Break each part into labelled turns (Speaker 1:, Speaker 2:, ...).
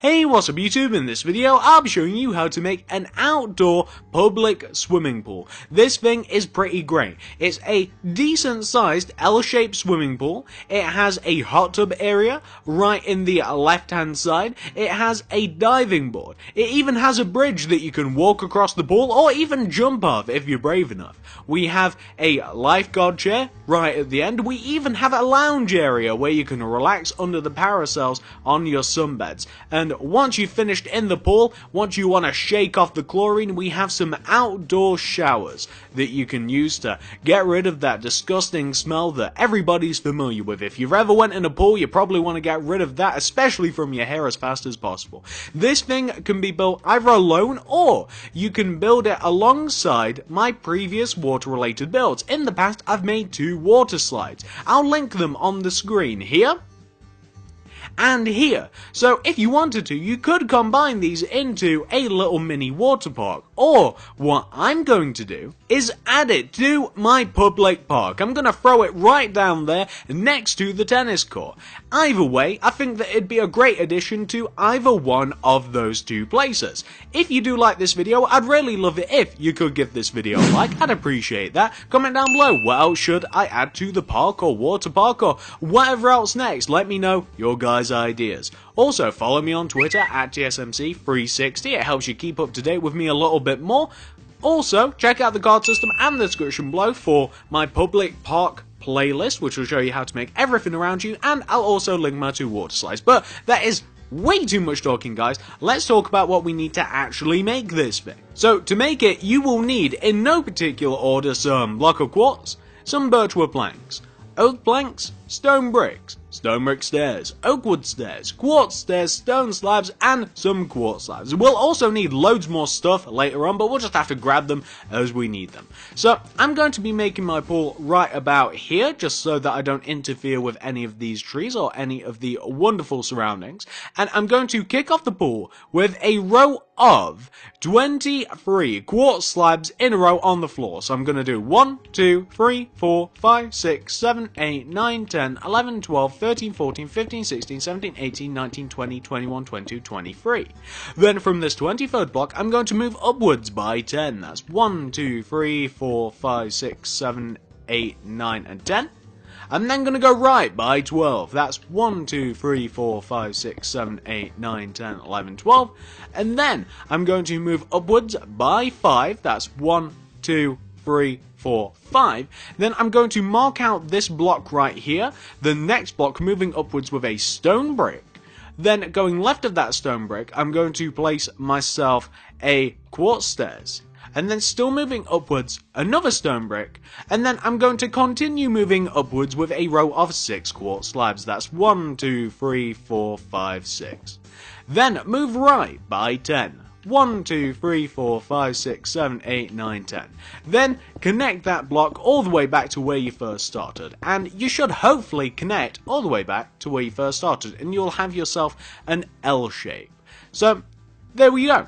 Speaker 1: Hey, what's up YouTube? In this video, I'll be showing you how to make an outdoor public swimming pool. This thing is pretty great. It's a decent sized L-shaped swimming pool. It has a hot tub area right in the left hand side. It has a diving board. It even has a bridge that you can walk across the pool or even jump off if you're brave enough. We have a lifeguard chair right at the end. We even have a lounge area where you can relax under the parasols on your sunbeds. And once you've finished in the pool, once you want to shake off the chlorine, we have some outdoor showers that you can use to get rid of that disgusting smell that everybody's familiar with. If you've ever went in a pool, you probably want to get rid of that, especially from your hair, as fast as possible. This thing can be built either alone, or you can build it alongside my previous water-related builds. In the past, I've made 2 water slides. I'll link them on the screen here and here. So if you wanted to, you could combine these into a little mini water park. Or what I'm going to do is add it to my public park. I'm going to throw it right down there next to the tennis court. Either way, I think that it'd be a great addition to either one of those 2 places. If you do like this video, I'd really love it if you could give this video a like. I'd appreciate that. Comment down below, what else should I add to the park or water park or whatever else next. Let me know your guys' ideas. Also, follow me on Twitter at TSMC360. It helps you keep up to date with me a little bit more. Also, check out the card system and the description below for my public park playlist, which will show you how to make everything around you, and I'll also link my 2 water slides. But that is way too much talking, guys. Let's talk about what we need to actually make this thing. So, to make it, you will need, in no particular order, some block of quartz, some birchwood planks, oak planks, stone bricks, stone brick stairs, oak wood stairs, quartz stairs, stone slabs, and some quartz slabs. We'll also need loads more stuff later on, but we'll just have to grab them as we need them. So, I'm going to be making my pool right about here, just so that I don't interfere with any of these trees or any of the wonderful surroundings. And I'm going to kick off the pool with a row of 23 quartz slabs in a row on the floor. So I'm going to do 1, 2, 3, 4, 5, 6, 7, 8, 9, 10, 11, 12, 13, 14, 15, 16, 17, 18, 19, 20, 21, 22, 23. Then from this 23rd block, I'm going to move upwards by 10. That's 1, 2, 3, 4, 5, 6, 7, 8, 9, and 10. I'm then going to go right by 12. That's 1, 2, 3, 4, 5, 6, 7, 8, 9, 10, 11, 12. And then I'm going to move upwards by 5. That's 1, 2, 3, 4, 5. Then I'm going to mark out this block right here. The next block moving upwards with a stone brick. Then going left of that stone brick, I'm going to place myself a quartz stairs. And then still moving upwards, another stone brick, and then I'm going to continue moving upwards with a row of 6 quartz slabs. That's 1, 2, 3, 4, 5, 6. Then move right by 10. 1, 2, 3, 4, 5, 6, 7, 8, 9, 10. Then connect that block all the way back to where you first started. And you should hopefully connect all the way back to where you first started, and you'll have yourself an L shape. So, there we go.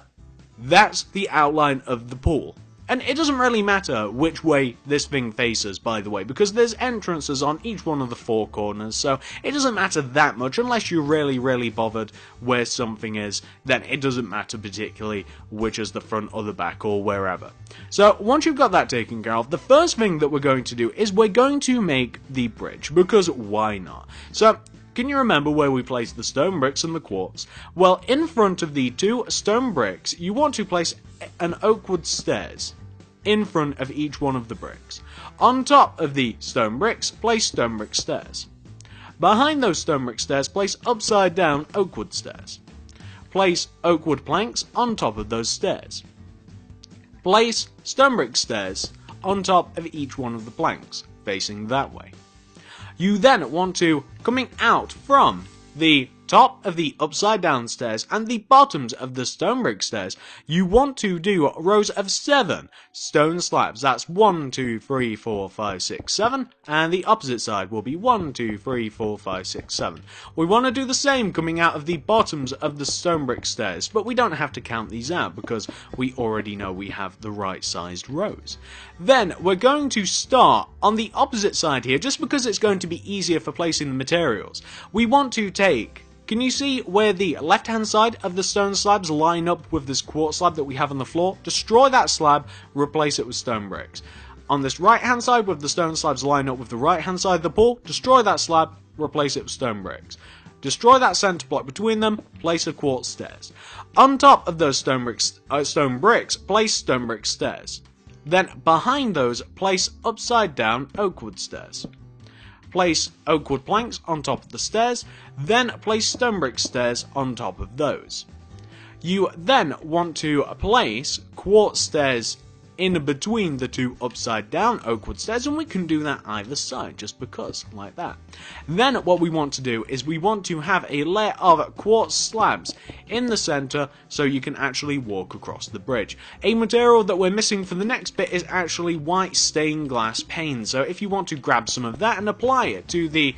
Speaker 1: That's the outline of the pool. And it doesn't really matter which way this thing faces, by the way, because there's entrances on each one of the 4 corners, so it doesn't matter that much. Unless you're really bothered where something is, then it doesn't matter particularly which is the front or the back or wherever. So once you've got that taken care of, the first thing that we're going to do is we're going to make the bridge, because why not? So, can you remember where we placed the stone bricks and the quartz? Well, in front of the 2 stone bricks, you want to place an oak wood stairs in front of each one of the bricks. On top of the stone bricks, place stone brick stairs. Behind those stone brick stairs, place upside down oak wood stairs. Place oak wood planks on top of those stairs. Place stone brick stairs on top of each one of the planks, facing that way. You then want to, coming out from the top of the upside down stairs and the bottoms of the stone brick stairs, you want to do rows of 7 stone slabs. That's 1, 2, 3, 4, 5, 6, 7, and the opposite side will be 1, 2, 3, 4, 5, 6, 7. We want to do the same coming out of the bottoms of the stone brick stairs, but we don't have to count these out because we already know we have the right sized rows. Then we're going to start on the opposite side here, just because it's going to be easier for placing the materials. We want to take can you see where the left hand side of the stone slabs line up with this quartz slab that we have on the floor? Destroy that slab, replace it with stone bricks. On this right hand side, with the stone slabs line up with the right hand side of the pool, destroy that slab, replace it with stone bricks. Destroy that center block between them, place a quartz stairs. On top of those stone bricks, place stone brick stairs. Then behind those, place upside down oak wood stairs. Place oak wood planks on top of the stairs, then place stone brick stairs on top of those. You then want to place quartz stairs in between the two upside down oak wood stairs, and we can do that either side just because, like that. Then what we want to do is we want to have a layer of quartz slabs in the center so you can actually walk across the bridge. A material that we're missing for the next bit is actually white stained glass pane, so if you want to grab some of that and apply it to the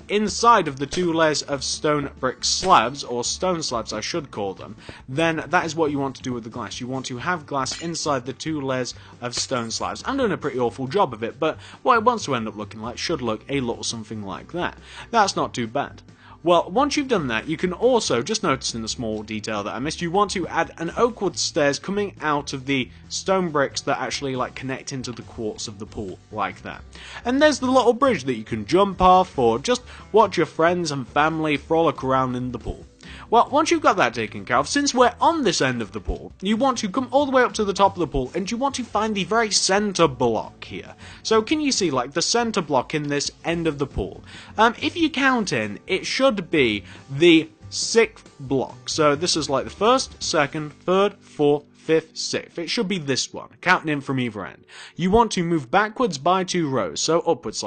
Speaker 1: inside of the two layers of stone brick slabs, or stone slabs I should call them, then that is what you want to do with the glass. You want to have glass inside the two layers of stone slabs. I'm doing a pretty awful job of it, but what it wants to end up looking like should look a little something like that. That's not too bad. Well, once you've done that, you can also, just notice in the small detail that I missed, you want to add an oak wood stairs coming out of the stone bricks that actually connect into the quartz of the pool, like that. And there's the little bridge that you can jump off or just watch your friends and family frolic around in the pool. Well, once you've got that taken care of, since we're on this end of the pool, you want to come all the way up to the top of the pool, and you want to find the very center block here. So can you see, the center block in this end of the pool? If you count in, it should be the 6th block. So this is the 1st, 2nd, 3rd, 4th, 5th, 6th. It should be this one, counting in from either end. You want to move backwards by 2 rows, so upwards,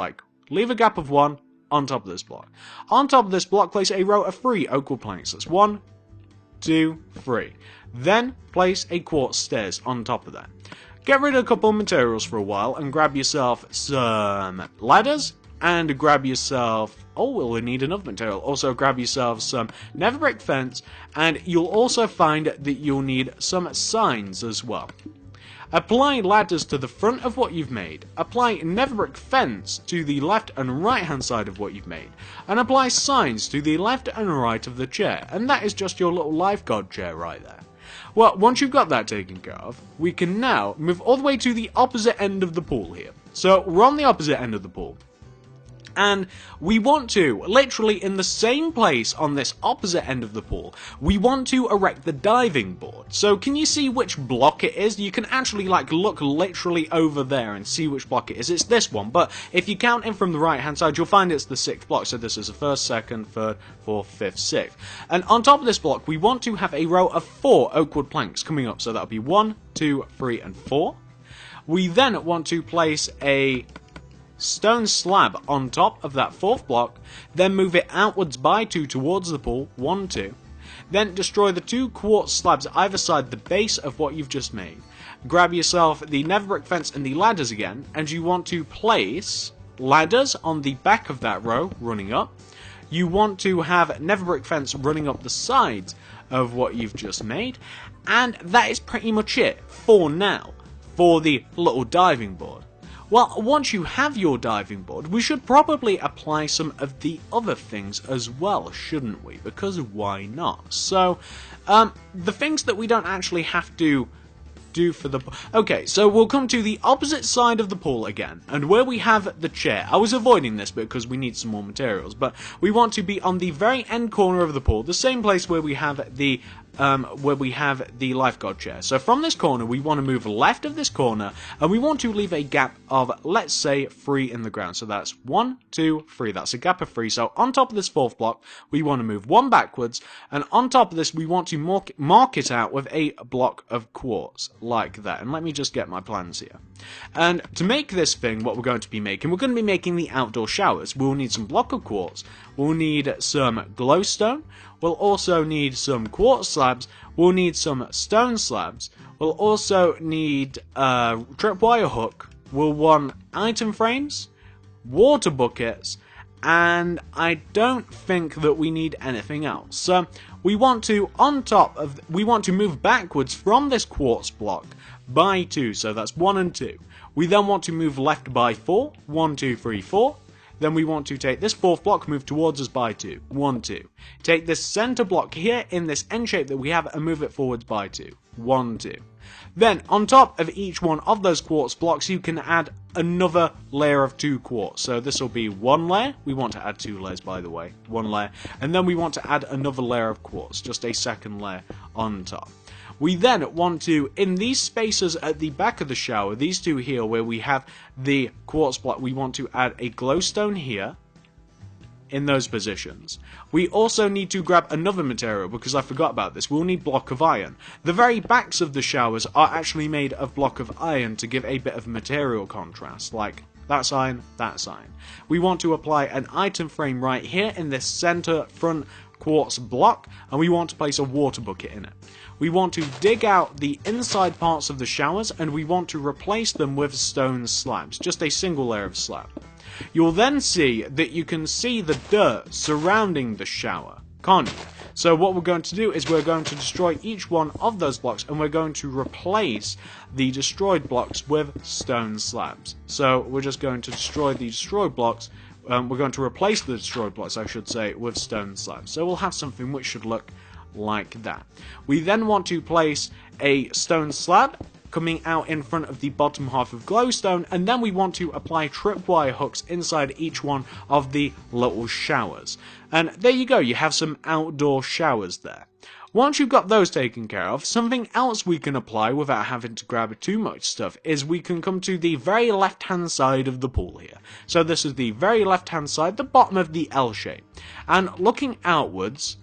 Speaker 1: leave a gap of 1, on top of this block. On top of this block, place a row of 3 oak wood planks. That's 1, 2, 3. Then place a quartz stairs on top of that. Get rid of a couple of materials for a while and grab yourself some ladders and grab yourself... oh, we'll need another material. Also grab yourself some nether brick fence, and you'll also find that you'll need some signs as well. Apply ladders to the front of what you've made, apply nether brick fence to the left and right hand side of what you've made, and apply signs to the left and right of the chair, and that is just your little lifeguard chair right there. Well, once you've got that taken care of, we can now move all the way to the opposite end of the pool here. So we're on the opposite end of the pool. And we want to, literally in the same place on this opposite end of the pool, we want to erect the diving board. So can you see which block it is? You can actually look literally over there and see which block it is. It's this one, but if you count in from the right hand side, you'll find it's the 6th block. So this is the 1st, 2nd, 3rd, 4th, 5th, 6th. And on top of this block, we want to have a row of 4 oak wood planks coming up. So that'll be 1, 2, 3, and 4. We then want to place a stone slab on top of that 4th block, then move it outwards by 2 towards the pool, 1, 2. Then destroy the 2 quartz slabs either side the base of what you've just made. Grab yourself the nether brick fence and the ladders again, and you want to place ladders on the back of that row, running up. You want to have nether brick fence running up the sides of what you've just made, and that is pretty much it for now, for the little diving board. Well, once you have your diving board, we should probably apply some of the other things as well, shouldn't we? Because why not? So, the things that we don't actually have to do for the... okay, so we'll come to the opposite side of the pool again, and where we have the chair. I was avoiding this because we need some more materials, but we want to be on the very end corner of the pool, the same place where we have the lifeguard chair. So from this corner, we want to move left of this corner, and we want to leave a gap of, let's say, 3 in the ground. So that's 1, 2, 3. That's a gap of 3. So on top of this 4th block, we want to move 1 backwards, and on top of this, we want to mark it out with a block of quartz, like that. And let me just get my plans here. And to make this thing, what we're going to be making the outdoor showers. We'll need some block of quartz. We'll need some glowstone. We'll also need some quartz slabs. We'll need some stone slabs. We'll also need a tripwire hook. We'll want item frames, water buckets, and I don't think that we need anything else. So we want to, we want to move backwards from this quartz block by 2. So that's 1 and 2. We then want to move left by 4. 1, 2, 3, 4. Then we want to take this fourth block, move towards us by 2. 1, 2. Take this center block here in this N shape that we have and move it forwards by 2. 1, 2. Then, on top of each one of those quartz blocks, you can add another layer of 2 quartz. So this will be 1 layer. We want to add 2 layers, by the way. 1 layer. And then we want to add another layer of quartz, just a second layer on top. We then want to, in these spaces at the back of the shower, these two here where we have the quartz block, we want to add a glowstone here. In those positions. We also need to grab another material because I forgot about this. We'll need block of iron. The very backs of the showers are actually made of block of iron to give a bit of material contrast, like that's iron, that's iron. We want to apply an item frame right here in this center front quartz block, and we want to place a water bucket in it. We want to dig out the inside parts of the showers and we want to replace them with stone slabs, just a single layer of slab. You'll then see that you can see the dirt surrounding the shower, can't you? So what we're going to do is we're going to destroy each one of those blocks and we're going to replace the destroyed blocks with stone slabs. So we're just going to destroy the destroyed blocks, we're going to replace the destroyed blocks, I should say, with stone slabs. So we'll have something which should look like that. We then want to place a stone slab coming out in front of the bottom half of glowstone, and then we want to apply tripwire hooks inside each one of the little showers. And there you go, you have some outdoor showers there. Once you've got those taken care of, something else we can apply without having to grab too much stuff is we can come to the very left hand side of the pool here. So this is the very left hand side, the bottom of the L shape. And looking outwards,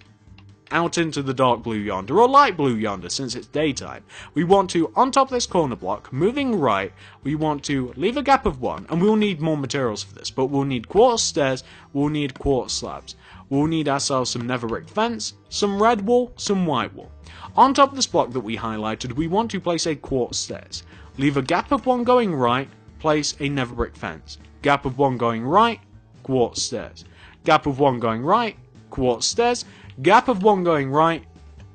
Speaker 1: out into the dark blue yonder, or light blue yonder since it's daytime, we want to, on top of this corner block, moving right, we want to leave a gap of 1, and we'll need more materials for this, but we'll need quartz stairs, we'll need quartz slabs, we'll need ourselves some nether brick fence, some red wool, some white wool. On top of this block that we highlighted, we want to place a quartz stairs. Leave a gap of 1 going right, place a nether brick fence. Gap of 1 going right, quartz stairs. Gap of 1 going right, quartz stairs. Gap of 1 going right,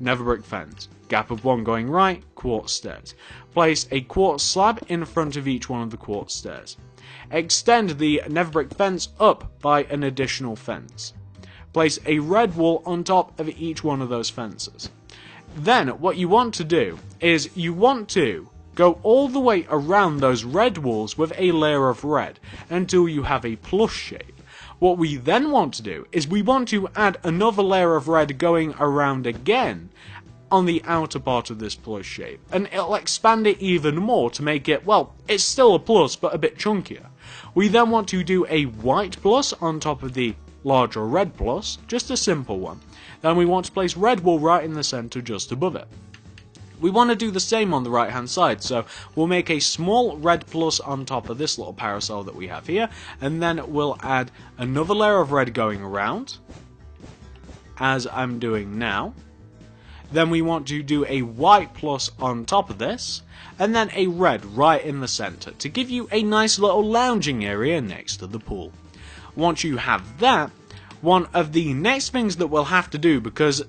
Speaker 1: nether brick fence. Gap of 1 going right, quartz stairs. Place a quartz slab in front of each one of the quartz stairs. Extend the nether brick fence up by an additional fence. Place a red wool on top of each one of those fences. Then what you want to do is you want to go all the way around those red walls with a layer of red until you have a plus shape. What we then want to do is we want to add another layer of red going around again on the outer part of this plus shape, and it'll expand it even more to make it, well, it's still a plus but a bit chunkier. We then want to do a white plus on top of the larger red plus, just a simple one. Then we want to place red wool right in the center just above it. We want to do the same on the right hand side, so we'll make a small red plus on top of this little parasol that we have here, and then we'll add another layer of red going around, as I'm doing now. Then we want to do a white plus on top of this, and then a red right in the center to give you a nice little lounging area next to the pool. Once you have that, one of the next things that we'll have to do, because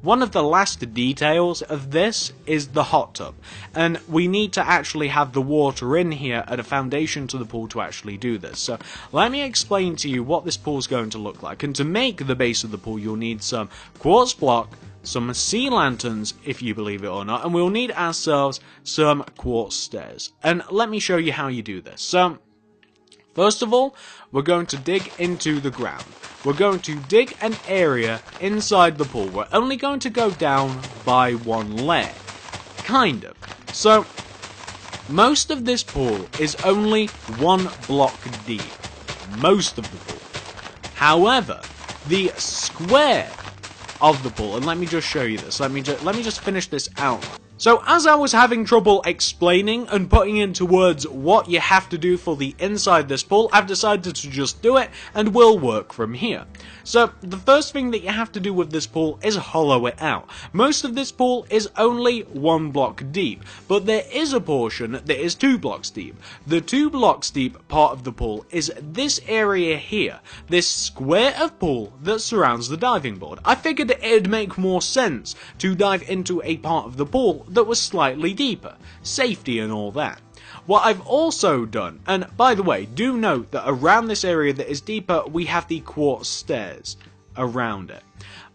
Speaker 1: one of the last details of this is the hot tub, and we need to actually have the water in here at a foundation to the pool to actually do this. So let me explain to you what this pool is going to look like, and to make the base of the pool you'll need some quartz block, some sea lanterns if you believe it or not, and we'll need ourselves some quartz stairs. And let me show you how you do this. So first of all, we're going to dig into the ground. We're going to dig an area inside the pool. We're only going to go down by 1 layer. Kind of. So, most of this pool is only 1 block deep. Most of the pool. However, the square of the pool, and let me just show you this. Let me just finish this out. So as I was having trouble explaining and putting into words what you have to do for the inside this pool, I've decided to just do it and we'll work from here. So the first thing that you have to do with this pool is hollow it out. Most of this pool is only 1 block deep, but there is a portion that is 2 blocks deep. The 2 blocks deep part of the pool is this area here, this square of pool that surrounds the diving board. I figured it'd make more sense to dive into a part of the pool that was slightly deeper, safety and all that. What I've also done, and by the way, do note that around this area that is deeper, we have the quartz stairs around it.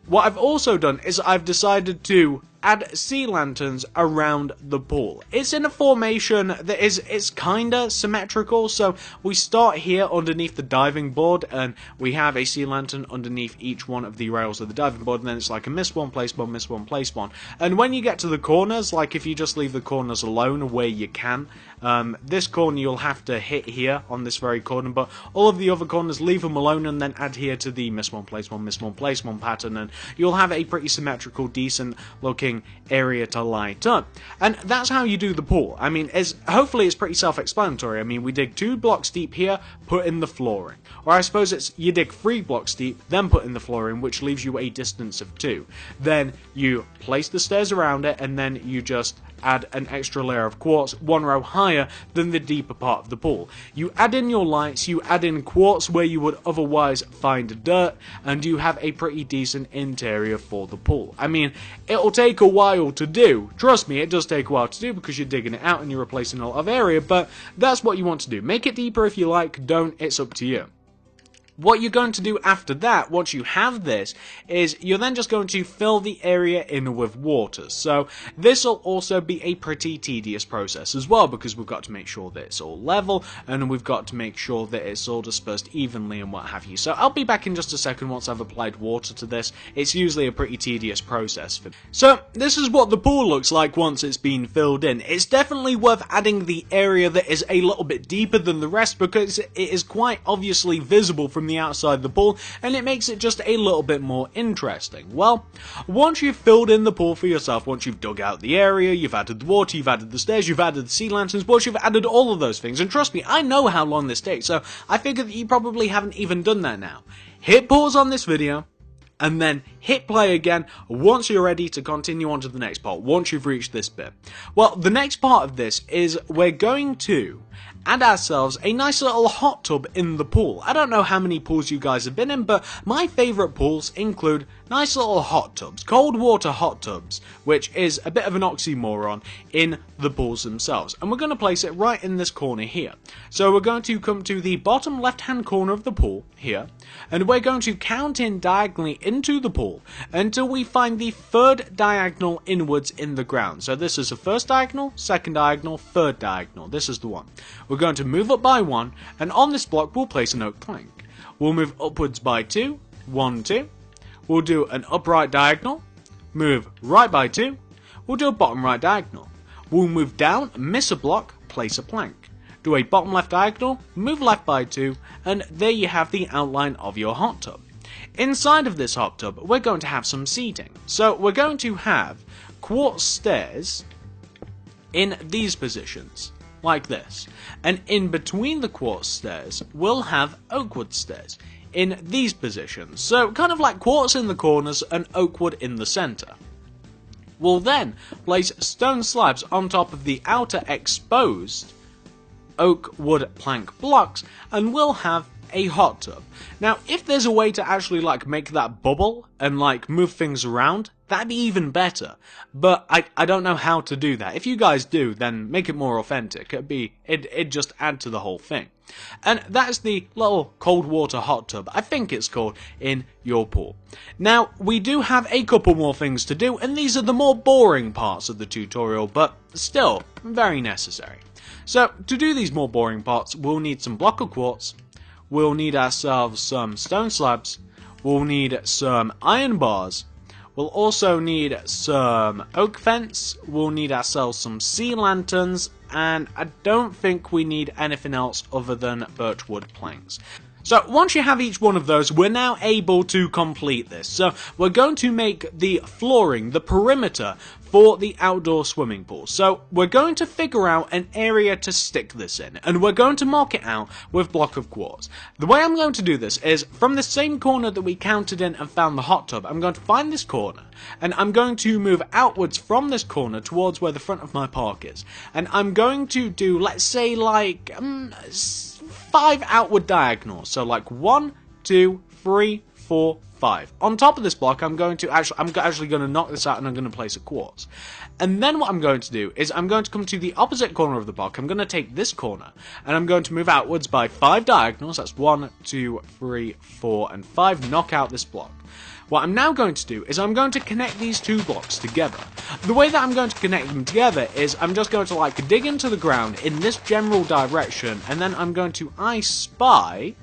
Speaker 1: What I've also done is I've decided to add sea lanterns around the pool. It's in a formation that it's kinda symmetrical, so we start here underneath the diving board, and we have a sea lantern underneath each one of the rails of the diving board, and then it's like a miss one, place one, miss one, place one. And when you get to the corners, like if you just leave the corners alone where you can, this corner you'll have to hit here on this very corner, but all of the other corners leave them alone and then add here to the miss one, place one, miss one, place one pattern, and you'll have a pretty symmetrical, decent looking area to light up. And that's how you do the pool. I mean, hopefully it's pretty self-explanatory. I mean, we dig 2 blocks deep here, put in the flooring. Or I suppose it's you dig 3 blocks deep, then put in the flooring, which leaves you a distance of 2. Then you place the stairs around it, and then you just add an extra layer of quartz 1 row higher than the deeper part of the pool. You add in your lights, you add in quartz where you would otherwise find dirt, and you have a pretty decent interior for the pool. I mean, it'll take a while to do. Trust me, it does take a while to do because you're digging it out and you're replacing a lot of area, but that's what you want to do. Make it deeper if you like, don't, it's up to you. What you're going to do after that, once you have this, is you're then just going to fill the area in with water. So this will also be a pretty tedious process as well, because we've got to make sure that it's all level, and we've got to make sure that it's all dispersed evenly and what have you. So I'll be back in just a second once I've applied water to this. It's usually a pretty tedious process. So this is what the pool looks like once it's been filled in. It's definitely worth adding the area that is a little bit deeper than the rest, because it is quite obviously visible from the outside the pool, and it makes it just a little bit more interesting. Well, once you've filled in the pool for yourself, once you've dug out the area, you've added the water, you've added the stairs, you've added the sea lanterns, once you've added all of those things, and trust me, I know how long this takes, so I figure that you probably haven't even done that now. Hit pause on this video, and then hit play again once you're ready to continue on to the next part, once you've reached this bit. Well, the next part of this is we're going to add ourselves a nice little hot tub in the pool. I don't know how many pools you guys have been in, but my favourite pools include nice little hot tubs, cold water hot tubs, which is a bit of an oxymoron in the pools themselves. And we're going to place it right in this corner here. So we're going to come to the bottom left hand corner of the pool here, and we're going to count in diagonally into the pool until we find the 3rd diagonal inwards in the ground. So this is the 1st diagonal, 2nd diagonal, 3rd diagonal. This is the one. We're going to move up by 1, and on this block we'll place an oak plank. We'll move upwards by 2, 1, 2. We'll do an upright diagonal, move right by 2. We'll do a bottom right diagonal. We'll move down, miss a block, place a plank. Do a bottom left diagonal, move left by 2, and there you have the outline of your hot tub. Inside of this hot tub, we're going to have some seating. So we're going to have quartz stairs in these positions, like this. And in between the quartz stairs, we'll have oak wood stairs in these positions. So kind of like quartz in the corners and oak wood in the center. We'll then place stone slabs on top of the outer exposed oak wood plank blocks, and we'll have a hot tub. Now, if there's a way to actually like make that bubble and like move things around, that'd be even better. But I don't know how to do that. If you guys do, then make it more authentic. It'd just add to the whole thing. And that's the little cold water hot tub, I think it's called, in your pool. Now, we do have a couple more things to do, and these are the more boring parts of the tutorial, but still very necessary. So, to do these more boring parts, we'll need some block of quartz, we'll need ourselves some stone slabs, we'll need some iron bars, we'll also need some oak fence, we'll need ourselves some sea lanterns, and I don't think we need anything else other than birchwood planks. So once you have each one of those, we're now able to complete this. So we're going to make the flooring, the perimeter, for the outdoor swimming pool. So we're going to figure out an area to stick this in, and we're going to mark it out with block of quartz. The way I'm going to do this is, from the same corner that we counted in and found the hot tub, I'm going to find this corner, and I'm going to move outwards from this corner towards where the front of my park is. And I'm going to do, let's say, like 5 outward diagonals. So like 1, 2, 3, 4, 5. On top of this block, I'm actually going to knock this out and I'm going to place a quartz. And then what I'm going to do is I'm going to come to the opposite corner of the block. I'm going to take this corner and I'm going to move outwards by 5 diagonals. That's 1, 2, 3, 4, and 5. Knock out this block. What I'm now going to do is I'm going to connect these 2 blocks together. The way that I'm going to connect them together is I'm just going to like dig into the ground in this general direction, and then I'm going to I Spy,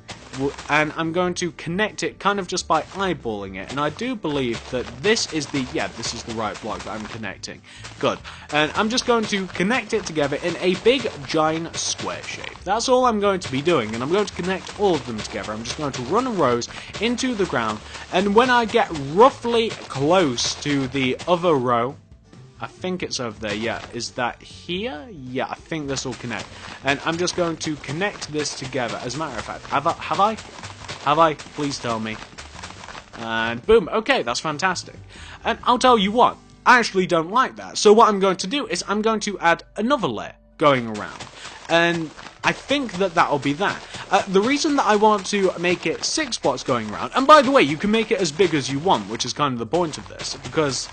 Speaker 1: and I'm going to connect it kind of just by eyeballing it, and I do believe that this is the right block that I'm connecting. Good. And I'm just going to connect it together in a big giant square shape. That's all I'm going to be doing, and I'm going to connect all of them together. I'm just going to run rows into the ground, and when I get roughly close to the other row, I think it's over there, yeah. Is that here? Yeah, I think this will connect. And I'm just going to connect this together. As a matter of fact, have I? Please tell me. And boom, okay, that's fantastic. And I'll tell you what, I actually don't like that. So what I'm going to do is I'm going to add another layer going around. And I think that that'll be that. The reason that I want to make it 6 blocks going around, and by the way, you can make it as big as you want, which is kind of the point of this, because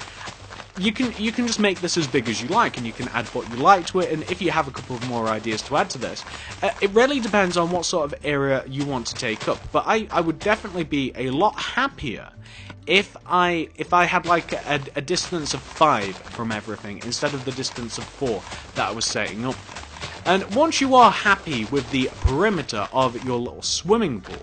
Speaker 1: you can just make this as big as you like, and you can add what you like to it, and if you have a couple of more ideas to add to this, it really depends on what sort of area you want to take up. But I would definitely be a lot happier if I had like a distance of 5 from everything instead of the distance of 4 that I was setting up there. And once you are happy with the perimeter of your little swimming pool,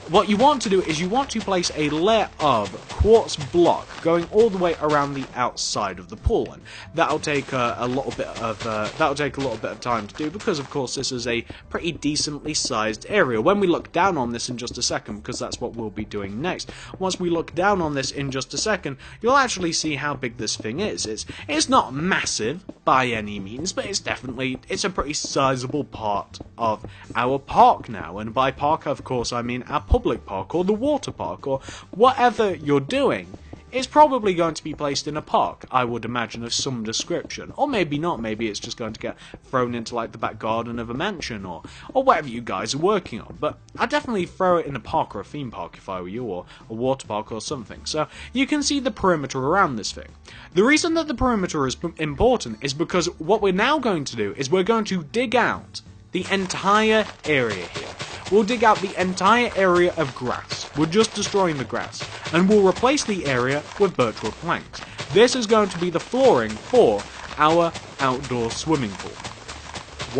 Speaker 1: what you want to do is you want to place a layer of quartz block going all the way around the outside of the pool, and that'll take a little bit of time to do, because of course this is a pretty decently sized area. When we look down on this in just a second, because that's what we'll be doing next, once we look down on this in just a second, you'll actually see how big this thing is. It's not massive by any means, but it's a pretty sizable part of our park now, and by park of course I mean our public park or the water park or whatever you're doing. It's probably going to be placed in a park, I would imagine, of some description. Or maybe not, maybe it's just going to get thrown into like the back garden of a mansion or whatever you guys are working on. But I'd definitely throw it in a park or a theme park if I were you, or a water park or something. So you can see the perimeter around this thing. The reason that the perimeter is important is because what we're now going to do is we're going to dig out the entire area here. We'll dig out the entire area of grass. We're just destroying the grass. And we'll replace the area with birchwood planks. This is going to be the flooring for our outdoor swimming pool.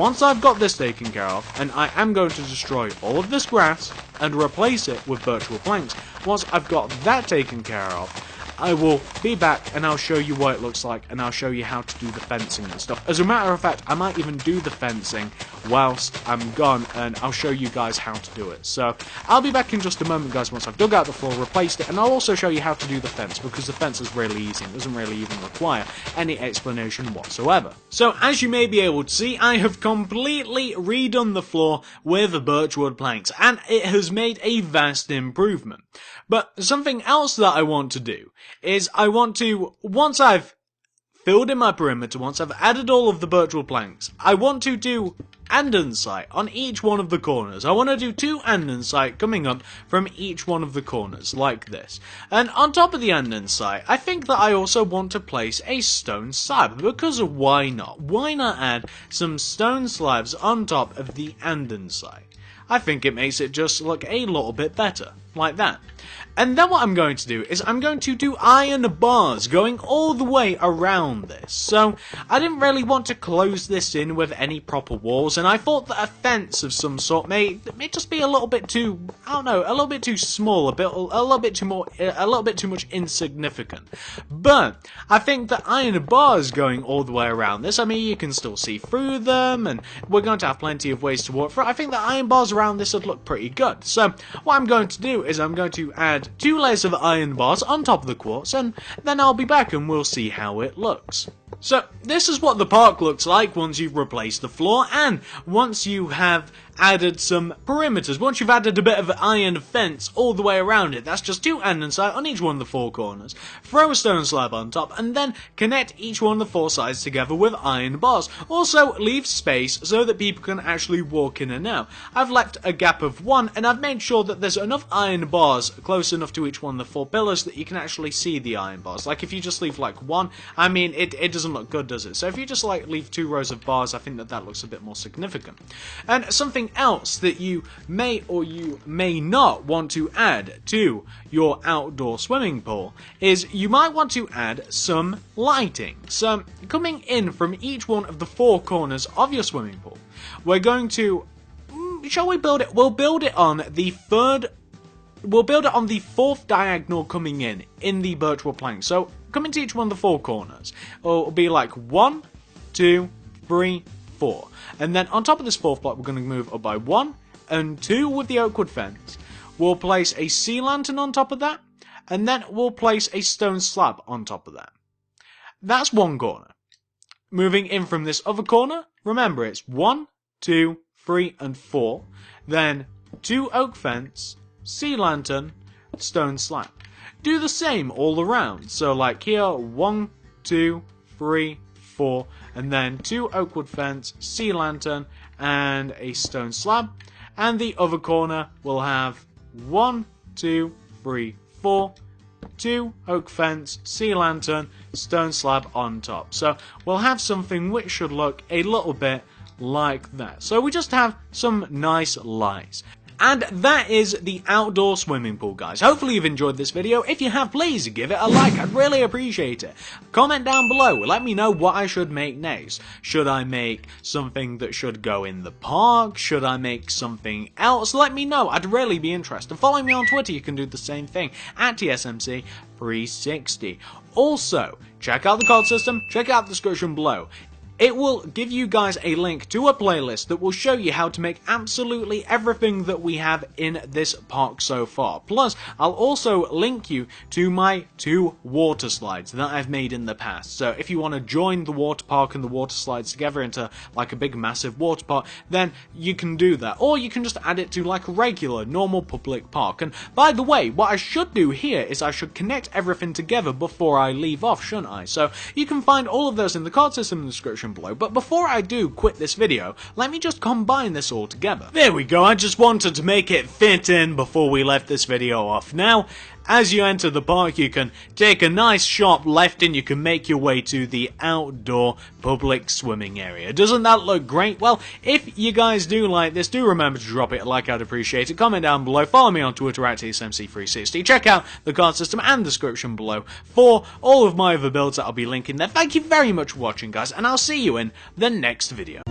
Speaker 1: Once I've got this taken care of, and I am going to destroy all of this grass and replace it with birchwood planks, once I've got that taken care of, I will be back and I'll show you what it looks like, and I'll show you how to do the fencing and stuff. As a matter of fact, I might even do the fencing whilst I'm gone, and I'll show you guys how to do it. So I'll be back in just a moment, guys, once I've dug out the floor, replaced it, and I'll also show you how to do the fence, because the fence is really easy and doesn't really even require any explanation whatsoever. So as you may be able to see, I have completely redone the floor with birchwood planks, and it has made a vast improvement. But something else that I want to do is I want to, once I've filled in my perimeter, once I've added all of the birchwood planks, I want to do andesite on each one of the corners. I want to do 2 andesite coming up from each one of the corners, like this. And on top of the andesite, I think that I also want to place a stone slab, because of why not? Why not add some stone slabs on top of the andesite? I think it makes it just look a little bit better, like that. And then what I'm going to do is I'm going to do iron bars going all the way around this. So I didn't really want to close this in with any proper walls, and I thought that a fence of some sort may just be a little bit too, I don't know, a little bit too small, a little bit too much insignificant. But I think that iron bars going all the way around this, I mean, you can still see through them, and we're going to have plenty of ways to walk through. I think that iron bars around this would look pretty good. So what I'm going to do is I'm going to add 2 layers of iron bars on top of the quartz, and then I'll be back and we'll see how it looks. So this is what the park looks like once you've replaced the floor, and once you have added some perimeters. Once you've added a bit of an iron fence all the way around it, that's just 2 andesite on each one of the 4 corners. Throw a stone slab on top, and then connect each one of the 4 sides together with iron bars. Also, leave space so that people can actually walk in and out. I've left a gap of 1, and I've made sure that there's enough iron bars close enough to each one of the 4 pillars that you can actually see the iron bars. Like, if you just leave like 1, I mean, it doesn't look good, does it? So if you just like leave 2 rows of bars, I think that looks a bit more significant. And something else that you may or you may not want to add to your outdoor swimming pool is you might want to add some lighting. So coming in from each one of the 4 corners of your swimming pool, we're going to, shall we build it? We'll build it on the 4th diagonal coming in the virtual plank. So come into each one of the 4 corners. It'll be like 1, 2, 3, 4. And then on top of this 4th block, we're going to move up by 1 and 2 with the oak wood fence. We'll place a sea lantern on top of that, and then we'll place a stone slab on top of that. That's one corner. Moving in from this other corner, remember it's 1, 2, 3, and 4. Then 2 oak fence, sea lantern, stone slab. Do the same all around. So like here, 1, 2, 3, 4, and then 2 oak wood fence, sea lantern, and a stone slab. And the other corner will have 1, 2, 3, 4, 2 oak fence, sea lantern, stone slab on top. So we'll have something which should look a little bit like that. So we just have some nice lights. And that is the outdoor swimming pool, guys. Hopefully you've enjoyed this video. If you have, please give it a like. I'd really appreciate it. Comment down below. Let me know what I should make next. Should I make something that should go in the park? Should I make something else? Let me know. I'd really be interested. Follow me on Twitter. You can do the same thing at TSMC360. Also, check out the card system. Check out the description below. It will give you guys a link to a playlist that will show you how to make absolutely everything that we have in this park so far. Plus, I'll also link you to my 2 water slides that I've made in the past. So if you want to join the water park and the water slides together into like a big massive water park, then you can do that. Or you can just add it to like a regular, normal public park. And by the way, what I should do here is I should connect everything together before I leave off, shouldn't I? So you can find all of those in the card system in the description below. But before I do quit this video, let me just combine this all together. There we go. I just wanted to make it fit in before we left this video off. Now, as you enter the park, you can take a nice sharp left and you can make your way to the outdoor public swimming area. Doesn't that look great? Well, if you guys do like this, do remember to drop it a like, I'd appreciate it. Comment down below, follow me on Twitter at TSMC360. Check out the card system and description below for all of my other builds that I'll be linking there. Thank you very much for watching, guys, and I'll see you in the next video.